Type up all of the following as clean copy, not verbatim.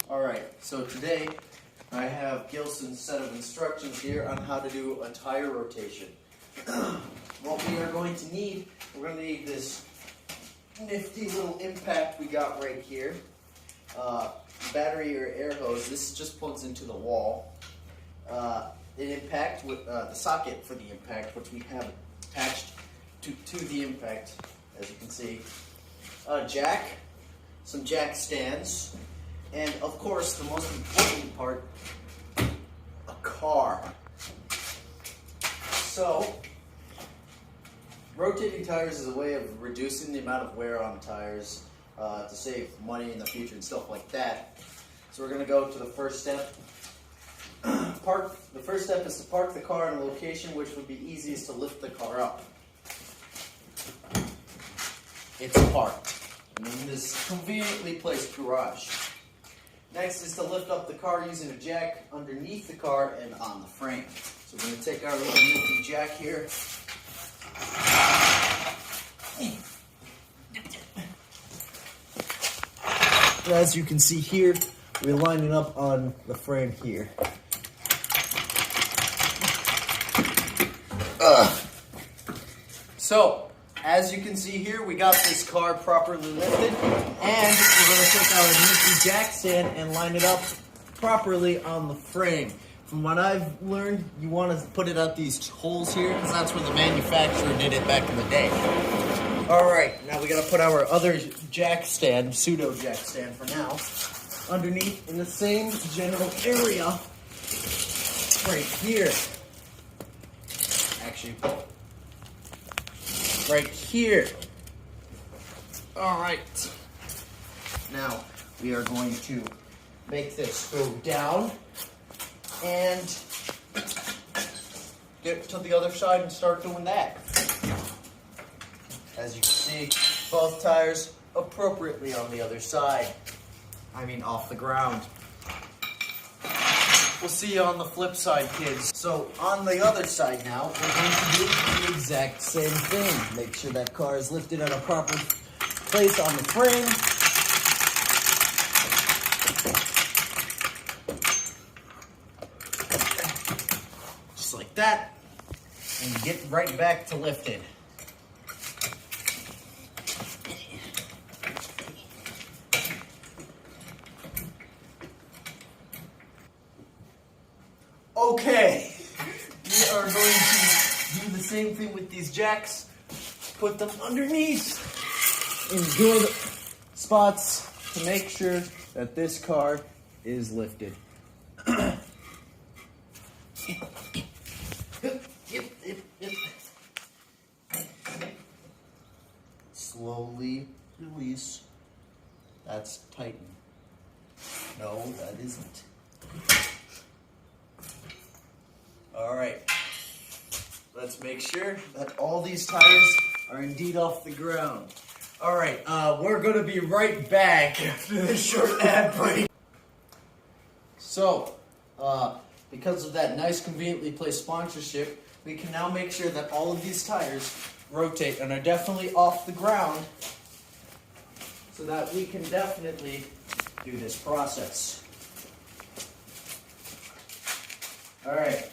Alright, so today I have Gilson's set of instructions here on how to do a tire rotation. What we are going to need, we're going to need this nifty little impact we got right here. Battery or air hose, this just plugs into the wall. An impact with the socket for the impact, which we have attached to the impact, as you can see. A jack, some jack stands, and of course the most important part, a car. So, rotating tires is a way of reducing the amount of wear on tires to save money in the future and stuff like that. So we're going to go to the first step. The first step is to park the car in a location which would be easiest to lift the car up. It's parked in this conveniently placed garage. Next is to lift up the car using a jack underneath the car and on the frame. So we're going to take our little nifty jack here. As you can see here, we line it up on the frame here. So, as you can see here, we got this car properly lifted, and we're going to take our nifty jack stand and line it up properly on the frame. From what I've learned, you want to put it at these holes here, because that's where the manufacturer did it back in the day. Alright, now we got to put our other jack stand, pseudo jack stand for now, underneath in the same general area, right here. Actually, right here. Alright. Now, we are going to make this go down and get to the other side and start doing that. As you can see, both tires appropriately on the other side. I mean, off the ground. We'll see you on the flip side, kids. So, on the other side now, we're going to do the exact same thing. Make sure that car is lifted at a proper place on the frame. Just like that. And get right back to lifted. Okay, we are going to do the same thing with these jacks. Put them underneath in good spots to make sure that this car is lifted. Slowly release. That's tighten. No, that isn't. Alright, let's make sure that all these tires are indeed off the ground. Alright, we're going to be right back after this short ad break. So, because of that nice conveniently placed sponsorship, we can now make sure that all of these tires rotate and are definitely off the ground so that we can definitely do this process. Alright.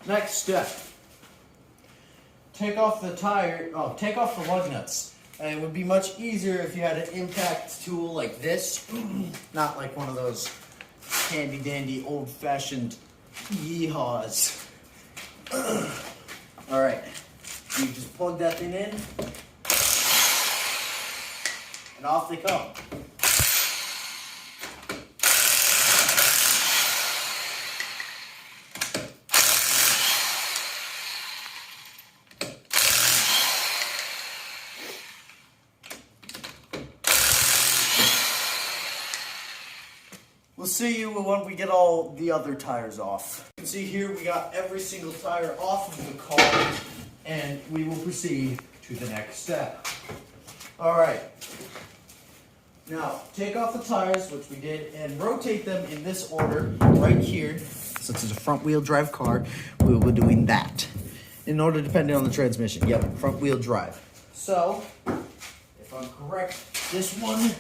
Next step, take off the lug nuts. And it would be much easier if you had an impact tool like this, not like one of those handy dandy old fashioned yeehaws. Alright, you just plug that thing in, and off they come. We'll see you when we get all the other tires off. You can see here we got every single tire off of the car, and we will proceed to the next step. Alright, now take off the tires, which we did, and rotate them in this order right here. Since it's a front wheel drive car, we will be doing that. In order depending on the transmission. Yep, front wheel drive. So, if I'm correct, this one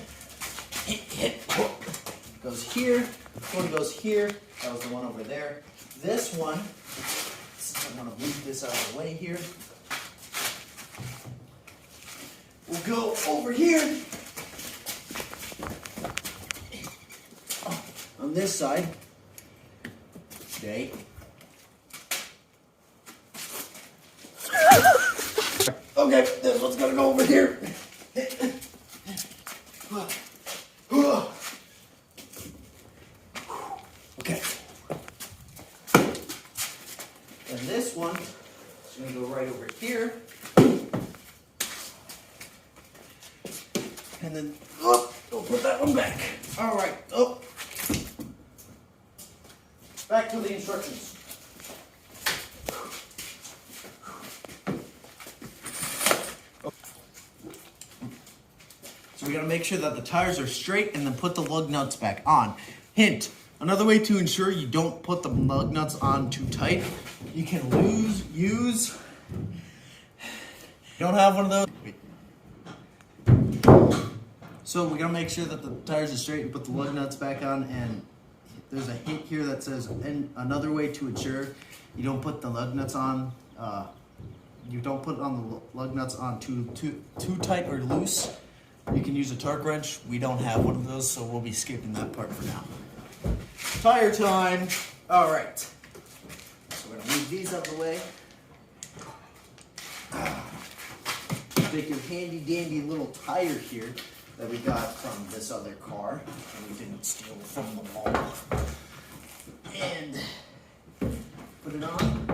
goes here. This one goes here. That was the one over there. This one, I want to move this out of the way here. We'll go over here. On this side. Okay. Okay, this one's gonna go over here. Okay. And this one is gonna go right over here. And then, we'll put that one back. All right, back to the instructions. So we gotta make sure that the tires are straight and then put the lug nuts back on. Hint, another way to ensure you don't put the lug nuts on too tight, you can use, don't have one of those. So we gotta make sure that the tires are straight and put the lug nuts back on, and there's a hint here that says, and another way to ensure you don't put the lug nuts on, you don't put on the lug nuts on too tight or loose. You can use a torque wrench. We don't have one of those, so we'll be skipping that part for now. Tire time. All right. So we're gonna move these out of the way. Take your handy dandy little tire here that we got from this other car, and we didn't steal from the mall. And put it on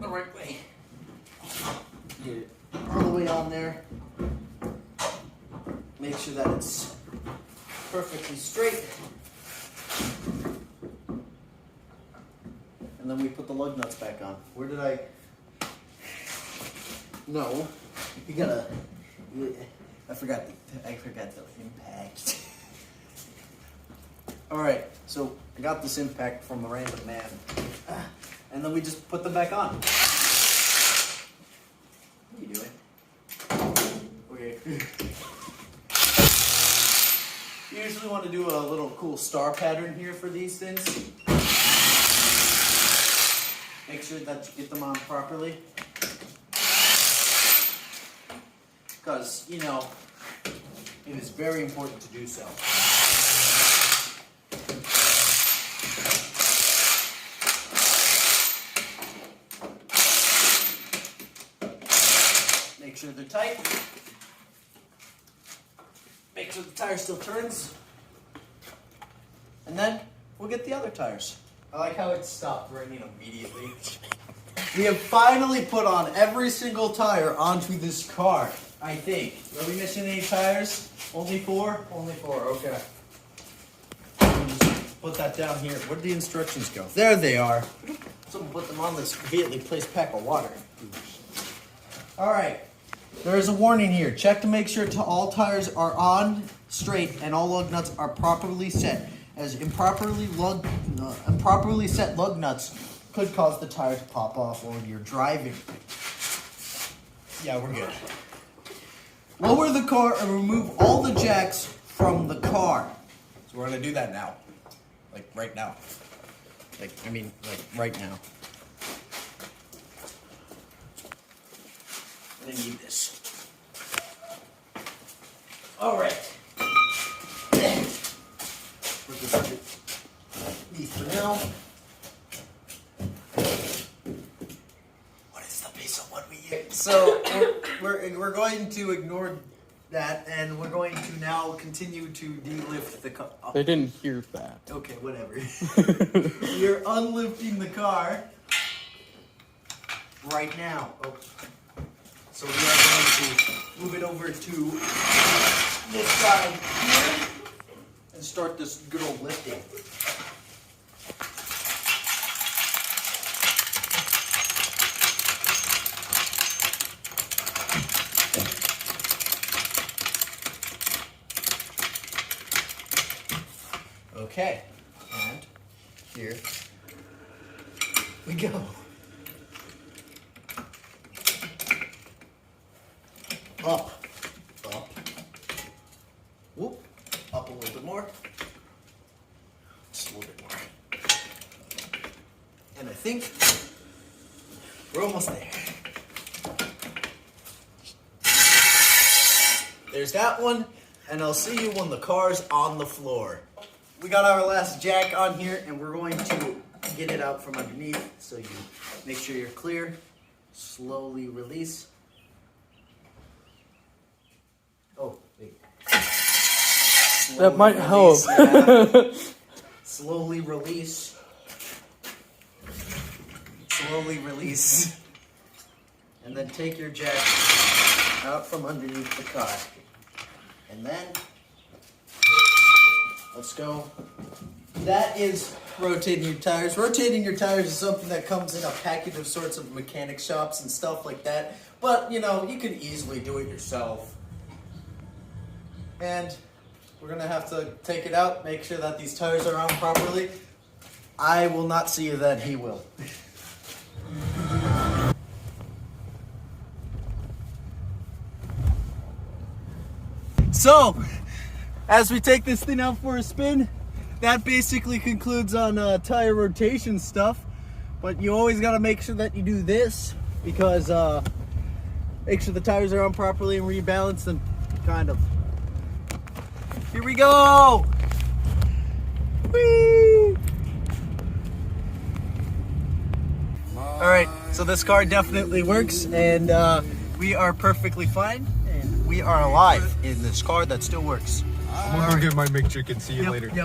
the right way. Get it all the way on there. Make sure that it's perfectly straight. And then we put the lug nuts back on. Where did I? No, you gotta. I forgot the impact. All right, so I got this impact from a random man, and then we just put them back on. What are you doing? Okay. You usually want to do a little cool star pattern here for these things. Make sure that you get them on properly. Because, you know, it is very important to do so. Make sure they're tight. Make sure the tire still turns. And then we'll get the other tires. I like how it stopped raining immediately. We have finally put on every single tire onto this car, I think. Are we missing any tires? Only 4? Only 4, okay. Just put that down here. Where did the instructions go? There they are. Someone put them on this conveniently placed pack of water. Alright. There is a warning here. Check to make sure all tires are on straight and all lug nuts are properly set, as improperly set lug nuts could cause the tire to pop off while you're driving. Yeah, we're good. Lower the car and remove all the jacks from the car. So we're going to do that now. Like right now. Like right now. I need this. All right. These for now. What is the piece of wood we use? So we're going to ignore that, and we're going to now continue to delift the car. They didn't hear that. Okay, whatever. We're unlifting the car right now. Oh. So we are going to move it over to this side here and start this good old lifting. Okay, and here we go. Up, up, whoop, little bit more. Just a little bit more. And I think we're almost there. There's that one, and I'll see you when the car's on the floor. We got our last jack on here, and we're going to get it out from underneath, so you make sure you're clear. Slowly release. Oh, wait. That might help. Yeah. Slowly release. Slowly release. And then take your jack out from underneath the car. And then, let's go. That is rotating your tires. Rotating your tires is something that comes in a package of sorts of mechanic shops and stuff like that. But, you know, you can easily do it yourself. And we're going to have to take it out, make sure that these tires are on properly. I will not see you then, he will. So, as we take this thing out for a spin, that basically concludes on tire rotation stuff. But you always got to make sure that you do this, because make sure the tires are on properly and rebalance them, kind of. Here we go! Whee! Alright, so this car definitely works, and we are perfectly fine, and we are alive in this car that still works. I'm gonna go get my Mick chicken. See you later. Yep.